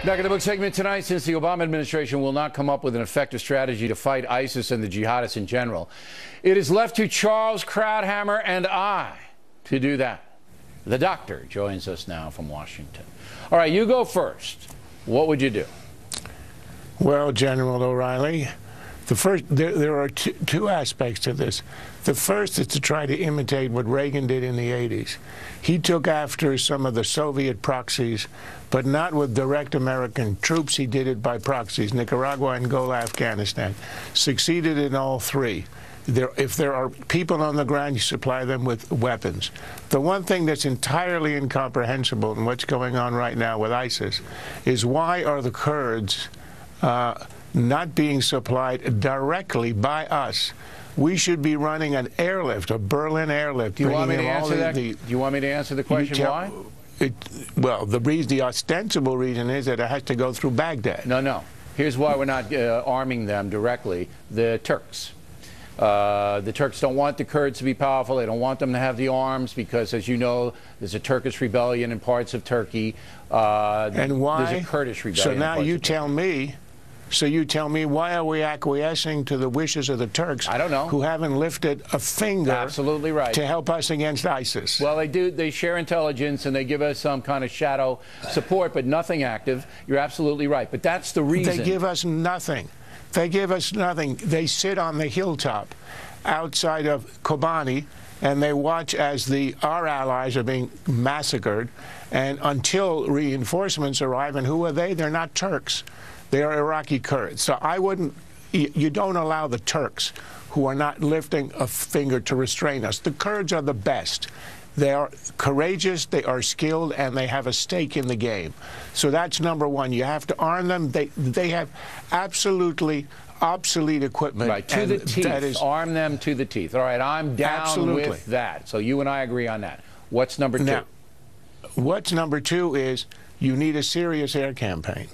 Back in the book segment tonight, since the Obama administration will not come up with an effective strategy to fight ISIS and the jihadists in general, it is left to Charles Krauthammer and I to do that. The doctor joins us now from Washington. All right, you go first. What would you do? Well, General O'Reilly, there are two aspects to this. The first is to try to imitate what Reagan did in the 80s. He took after some of the Soviet proxies, but not with direct American troops. He did it by proxies, Nicaragua, Angola, Afghanistan. Succeeded in all three. If there are people on the ground, you supply them with weapons. The one thing that's entirely incomprehensible in what's going on right now with ISIS is why are the Kurds not being supplied directly by us? We should be running an airlift, a Berlin airlift. Do you want me to answer that? Do you want me to answer the question why? Well, the ostensible reason is that it has to go through Baghdad. No. Here's why we're not arming them directly. The Turks. The Turks don't want the Kurds to be powerful. They don't want them to have the arms because, as you know, there's a Turkish rebellion in parts of Turkey. And why? There's a Kurdish rebellion. So now you tell me. So you tell me, why are we acquiescing to the wishes of the Turks? I don't know. Who haven't lifted a finger. Absolutely right. To help us against ISIS? Well, they do. They share intelligence and they give us some kind of shadow support, but nothing active. You're absolutely right. But that's the reason. They give us nothing. They give us nothing. They sit on the hilltop outside of Kobani and they watch as our allies are being massacred, and until reinforcements arrive. And who are they? They're not Turks. They are Iraqi Kurds. So you don't allow the Turks, who are not lifting a finger to restrain us. The Kurds are the best. They are courageous, they are skilled, and they have a stake in the game. So that's number one. You have to arm them. They have absolutely obsolete equipment. Right, to the teeth. Arm them to the teeth. All right, I'm down with that. So you and I agree on that. What's number two? Now, what's number two is you need a serious air campaign.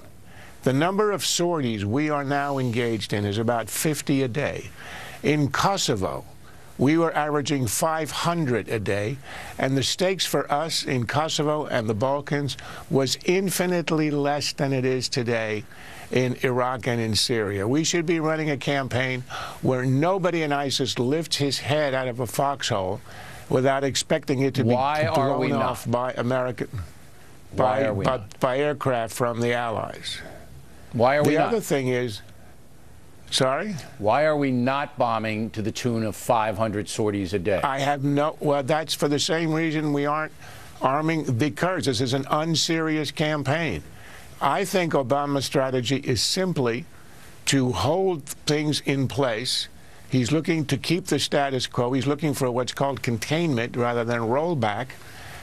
The number of sorties we are now engaged in is about 50 a day. In Kosovo, we were averaging 500 a day, and the stakes for us in Kosovo and the Balkans was infinitely less than it is today in Iraq and in Syria. We should be running a campaign where nobody in ISIS lifts his head out of a foxhole without expecting it to be blown off by by aircraft from the Allies. Why are we not? The other thing is, sorry? Why are we not bombing to the tune of 500 sorties a day? Well, that's for the same reason we aren't arming the Kurds. This is an unserious campaign. I think Obama's strategy is simply to hold things in place. He's looking to keep the status quo. He's looking for what's called containment rather than rollback,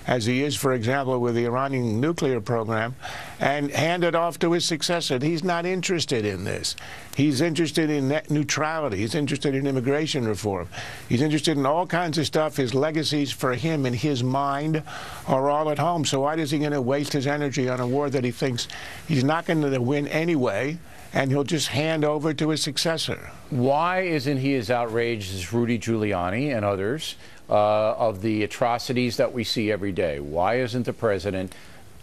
as he is, for example, with the Iranian nuclear program, and hand it off to his successor. He's not interested in this. He's interested in net neutrality. He's interested in immigration reform. He's interested in all kinds of stuff. His legacies for him in his mind are all at home. So why is he going to waste his energy on a war that he thinks he's not going to win anyway, and he'll just hand over to his successor? Why isn't he as outraged as Rudy Giuliani and others of the atrocities that we see every day? Why isn't the president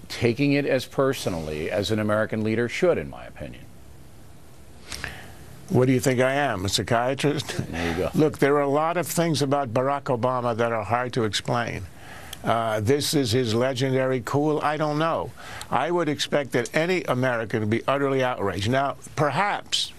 taking it as personally as an American leader should, in my opinion? What do you think I am, a psychiatrist? There you go. Look, there are a lot of things about Barack Obama that are hard to explain. This is his legendary cool. I don't know. I would expect that any American would be utterly outraged. Now, perhaps,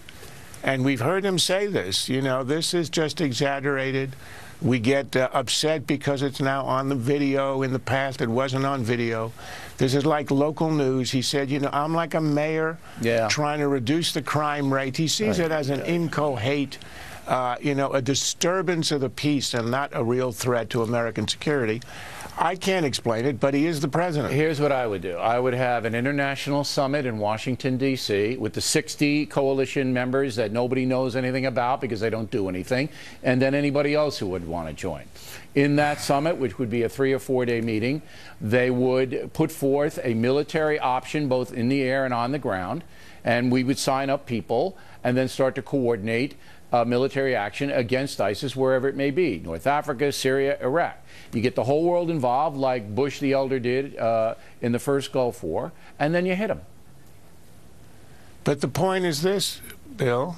and we've heard him say this, you know, this is just exaggerated. We get upset because it's now on the video. In the past, it wasn't on video. This is like local news. He said, you know, I'm like a mayor trying to reduce the crime rate. He sees it as an incoherent, you know, a disturbance of the peace and not a real threat to American security. I can't explain it, but he is the president. Here's what I would do. I would have an international summit in Washington, D.C. with the 60 coalition members that nobody knows anything about because they don't do anything, and then anybody else who would want to join. In that summit, which would be a 3- or 4-day meeting, they would put forth a military option both in the air and on the ground, and we would sign up people and then start to coordinate military action against ISIS wherever it may be, North Africa, Syria, Iraq. You get the whole world involved like Bush the Elder did in the first Gulf War, and then you hit them. But the point is this, Bill.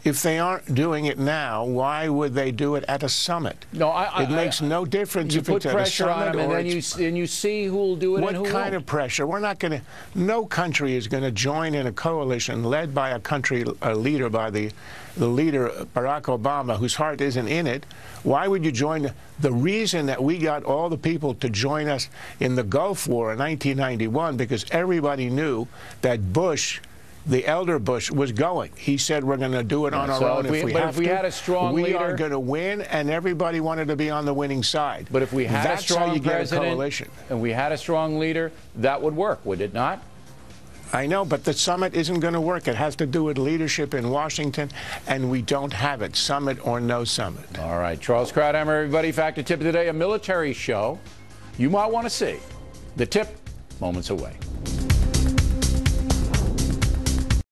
If they aren't doing it now, why would they do it at a summit? No, it makes no difference if it's at a summit or or you see who will do it and who won't. What kind of pressure? We're not going to. No country is going to join in a coalition led by a leader, by the leader Barack Obama, whose heart isn't in it. Why would you join? The reason that we got all the people to join us in the Gulf War in 1991 because everybody knew that Bush, the elder Bush, was going. He said, we're going to do it on our own if we have to. Had a strong leader, we are going to win, and everybody wanted to be on the winning side. But if we had That's a strong how you get president, a coalition. And we had a strong leader, that would work, would it not? I know, but the summit isn't going to work. It has to do with leadership in Washington, and we don't have it, summit or no summit. All right. Charles Krauthammer, everybody. Factor Tip of the day, a military show you might want to see. The tip, moments away.